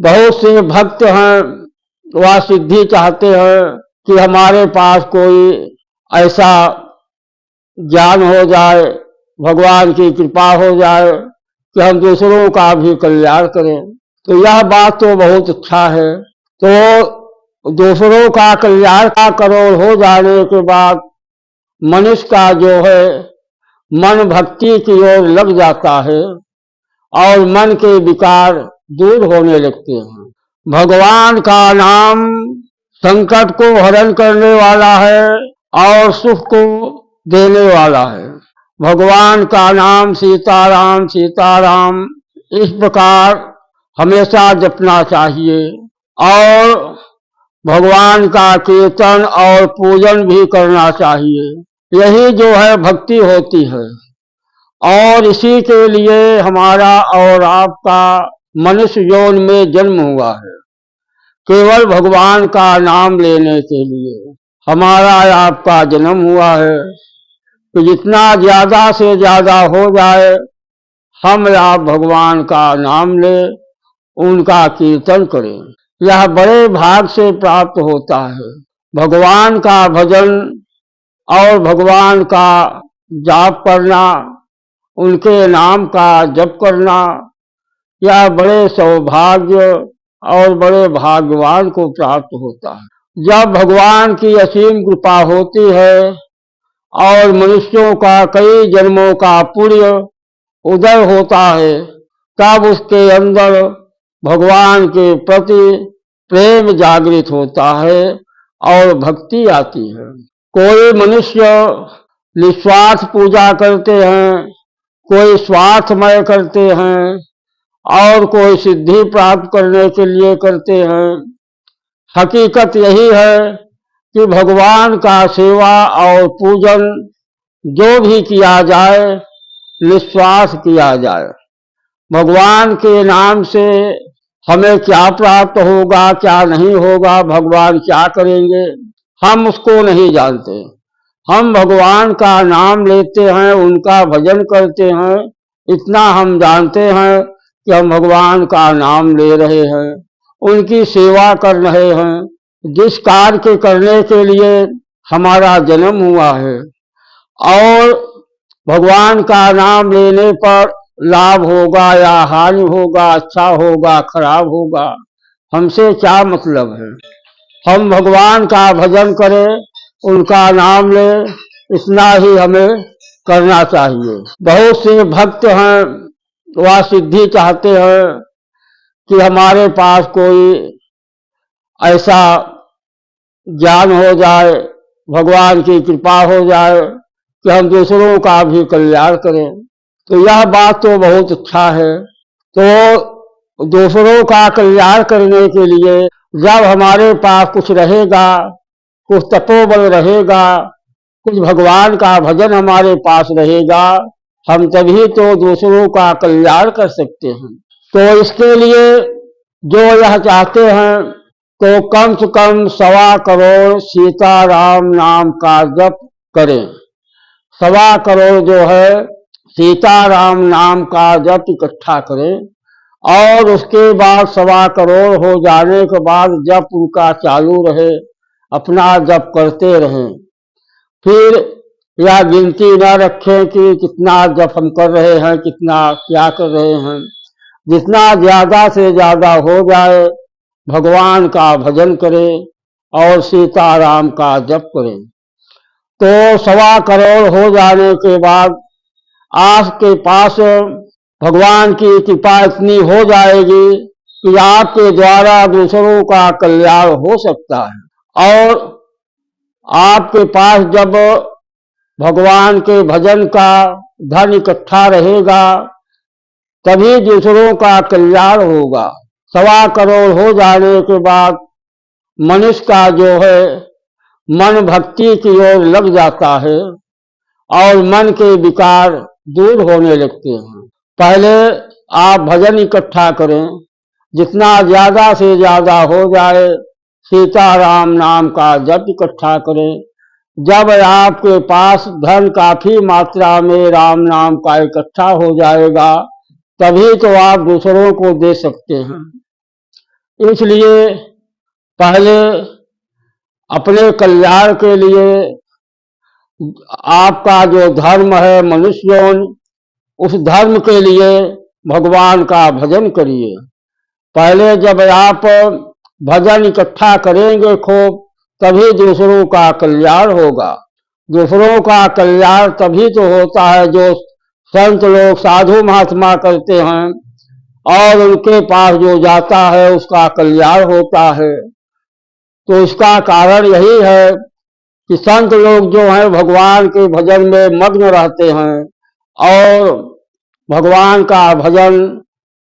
बहुत से भक्त हैं वह सिद्धि चाहते हैं कि हमारे पास कोई ऐसा ज्ञान हो जाए, भगवान की कृपा हो जाए कि हम दूसरों का भी कल्याण करें। तो यह बात तो बहुत अच्छा है। तो दूसरों का कल्याण का करोड़ हो जाने के बाद मनुष्य का जो है मन भक्ति की ओर लग जाता है और मन के विकार दूर होने लगते हैं। भगवान का नाम संकट को हरण करने वाला है और सुख को देने वाला है। भगवान का नाम सीताराम सीताराम इस प्रकार हमेशा जपना चाहिए और भगवान का कीर्तन और पूजन भी करना चाहिए। यही जो है भक्ति होती है और इसी के लिए हमारा और आपका मनुष्य यौन में जन्म हुआ है। केवल भगवान का नाम लेने के लिए हमारा आपका जन्म हुआ है। तो जितना ज्यादा से ज्यादा हो जाए हम आप भगवान का नाम ले, उनका कीर्तन करें। यह बड़े भाग से प्राप्त होता है। भगवान का भजन और भगवान का जाप करना, उनके नाम का जप करना, यह बड़े सौभाग्य और बड़े भाग्यवान को प्राप्त होता है। जब भगवान की असीम कृपा होती है और मनुष्यों का कई जन्मों का पुण्य उदय होता है, तब उसके अंदर भगवान के प्रति प्रेम जागृत होता है और भक्ति आती है। कोई मनुष्य निस्वार्थ पूजा करते हैं, कोई स्वार्थमय करते हैं और कोई सिद्धि प्राप्त करने के लिए करते हैं। हकीकत यही है कि भगवान का सेवा और पूजन जो भी किया जाए निस्वार्थ किया जाए। भगवान के नाम से हमें क्या प्राप्त होगा क्या नहीं होगा, भगवान क्या करेंगे, हम उसको नहीं जानते। हम भगवान का नाम लेते हैं, उनका भजन करते हैं, इतना हम जानते हैं कि हम भगवान का नाम ले रहे हैं, उनकी सेवा कर रहे हैं जिस कार्य के करने के लिए हमारा जन्म हुआ है। और भगवान का नाम लेने पर लाभ होगा या हानि होगा, अच्छा होगा खराब होगा, हमसे क्या मतलब है। हम भगवान का भजन करें, उनका नाम लें, इतना ही हमें करना चाहिए। बहुत से भक्त हैं वह सिद्धि चाहते हैं कि हमारे पास कोई ऐसा ज्ञान हो जाए, भगवान की कृपा हो जाए कि हम दूसरों का भी कल्याण करें। तो यह बात तो बहुत अच्छा है। तो दूसरों का कल्याण करने के लिए जब हमारे पास कुछ रहेगा, कुछ तपोबल रहेगा, कुछ भगवान का भजन हमारे पास रहेगा, हम तभी तो दूसरों का कल्याण कर सकते हैं। तो इसके लिए जो यह चाहते हैं तो कम से कम 1.25 करोड़ सीताराम नाम का जप करें। 1.25 करोड़ जो है सीताराम नाम का जप इकट्ठा करें और उसके बाद 1.25 करोड़ हो जाने के बाद जप उनका चालू रहे, अपना जप करते रहें। फिर यह गिनती न रखें कि कितना जप हम कर रहे हैं, कितना क्या कर रहे हैं। जितना ज्यादा से ज्यादा हो जाए भगवान का भजन करें और सीताराम का जप करें। तो 1.25 करोड़ हो जाने के बाद आपके पास भगवान की कृपा इतनी हो जाएगी कि आपके द्वारा दूसरों का कल्याण हो सकता है। और आपके पास जब भगवान के भजन का धन इकट्ठा रहेगा तभी दूसरों का कल्याण होगा। 1.25 करोड़ हो जाने के बाद मनुष्य का जो है मन भक्ति की ओर लग जाता है और मन के विकार दूर होने लगते हैं। पहले आप भजन इकट्ठा करें, जितना ज्यादा से ज्यादा हो जाए सीताराम नाम का जप इकट्ठा करें। जब आपके पास धन काफी मात्रा में राम नाम का इकट्ठा हो जाएगा तभी तो आप दूसरों को दे सकते हैं। इसलिए पहले अपने कल्याण के लिए आपका जो धर्म है मनुष्य जीवन, उस धर्म के लिए भगवान का भजन करिए। पहले जब आप भजन इकट्ठा करेंगे खूब, तभी दूसरों का कल्याण होगा। दूसरों का कल्याण तभी तो होता है जो संत लोग साधु महात्मा करते हैं, और उनके पास जो जाता है उसका कल्याण होता है। तो इसका कारण यही है कि संत लोग जो हैं भगवान के भजन में मग्न रहते हैं, और भगवान का भजन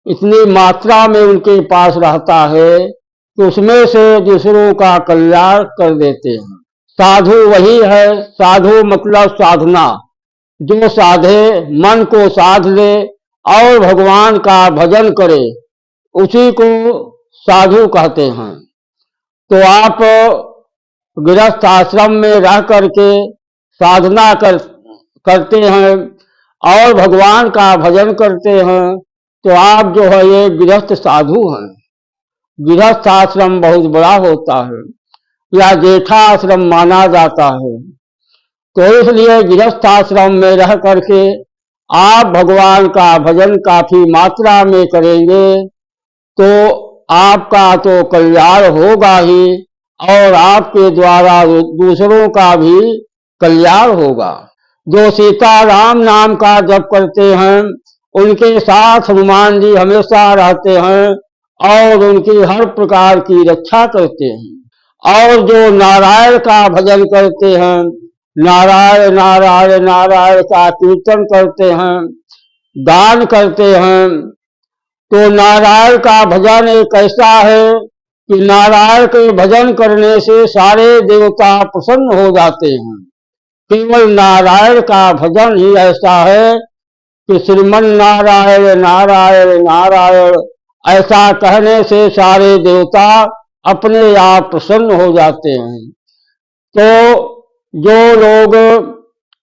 इतनी मात्रा में उनके पास रहता है कि उसमें से दूसरों का कल्याण कर देते हैं। साधु वही है, साधु मतलब साधना, जो साधे, मन को साध ले और भगवान का भजन करे, उसी को साधु कहते हैं। तो आप गृहस्थ आश्रम में रह करके साधना करते हैं और भगवान का भजन करते हैं, तो आप जो है ये गृहस्थ साधु हैं। गृहस्थ आश्रम बहुत बड़ा होता है, या जेठा आश्रम माना जाता है। तो इसलिए गृहस्थ आश्रम में रह करके आप भगवान का भजन काफी मात्रा में करेंगे, तो आपका तो कल्याण होगा ही, और आपके द्वारा दूसरों का भी कल्याण होगा। जो सीता राम नाम का जप करते हैं, उनके साथ हनुमान जी हमेशा रहते हैं और उनकी हर प्रकार की रक्षा करते हैं। और जो नारायण का भजन करते हैं, नारायण नारायण नारायण का कीर्तन करते हैं, गान करते हैं, तो नारायण का भजन एक ऐसा है कि नारायण के भजन करने से सारे देवता प्रसन्न हो जाते हैं। केवल नारायण का भजन ही ऐसा है कि श्रीमन नारायण नारायण नारायण ऐसा कहने से सारे देवता अपने आप प्रसन्न हो जाते हैं। तो जो लोग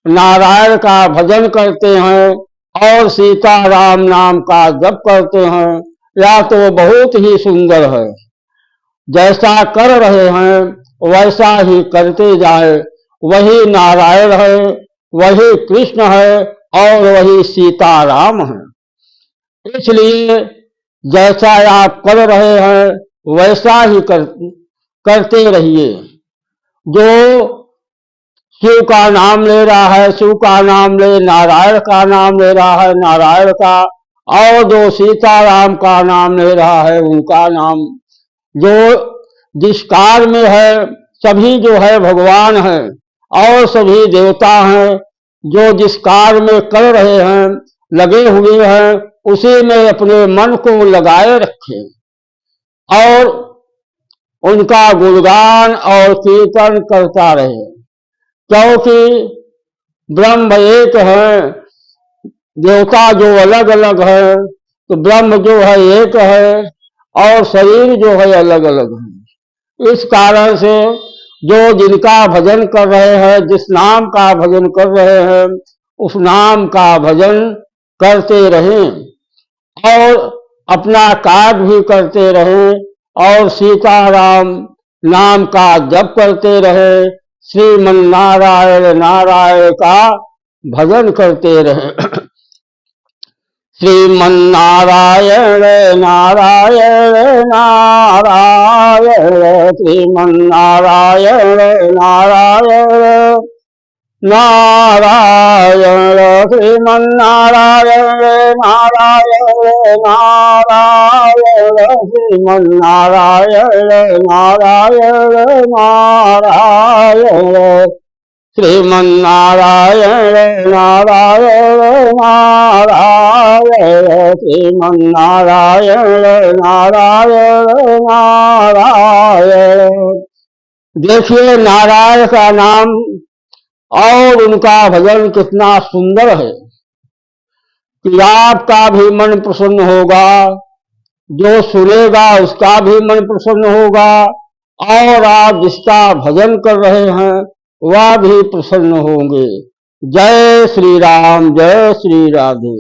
नारायण का भजन करते हैं और सीता राम नाम का जप करते हैं, या तो बहुत ही सुंदर है। जैसा कर रहे हैं वैसा ही करते जाए, वही नारायण है, वही कृष्ण है और वही सीताराम है। इसलिए जैसा आप कर रहे हैं वैसा ही करते रहिए। जो शिव का नाम ले रहा है शिव का नाम ले, नारायण का नाम ले रहा है नारायण का, और जो सीताराम का नाम ले रहा है उनका नाम। जो जिस कार में है सभी जो है भगवान है और सभी देवता हैं। जो जिस कार में कर रहे हैं, लगे हुए हैं, उसी में अपने मन को लगाए रखें और उनका गुणगान और कीर्तन करता रहे। क्योंकि ब्रह्म एक है, देवता जो अलग अलग है, तो ब्रह्म जो है एक है और शरीर जो है अलग अलग है। इस कारण से जो जिनका भजन कर रहे हैं, जिस नाम का भजन कर रहे हैं, उस नाम का भजन करते रहें और अपना कार्य भी करते रहें और सीताराम नाम का जप करते रहें, श्रीमन नारायण नारायण का भजन करते रहें। श्रीमन नारायण नारायण नारायण, श्रीमन नारायण नारायण नारायण, श्रीमन नारायण नारायण नारायण, श्रीमन नारायण नारायण नारायण, श्रीमन नारायण नारायण नारायण, श्रीमन नारायण नारायण नारायण। देखिए नारायण का नाम और उनका भजन कितना सुंदर है कि आपका भी मन प्रसन्न होगा, जो सुनेगा उसका भी मन प्रसन्न होगा, और आप जिसका भजन कर रहे हैं वह भी प्रसन्न होंगे। जय श्री राम, जय श्री राधे।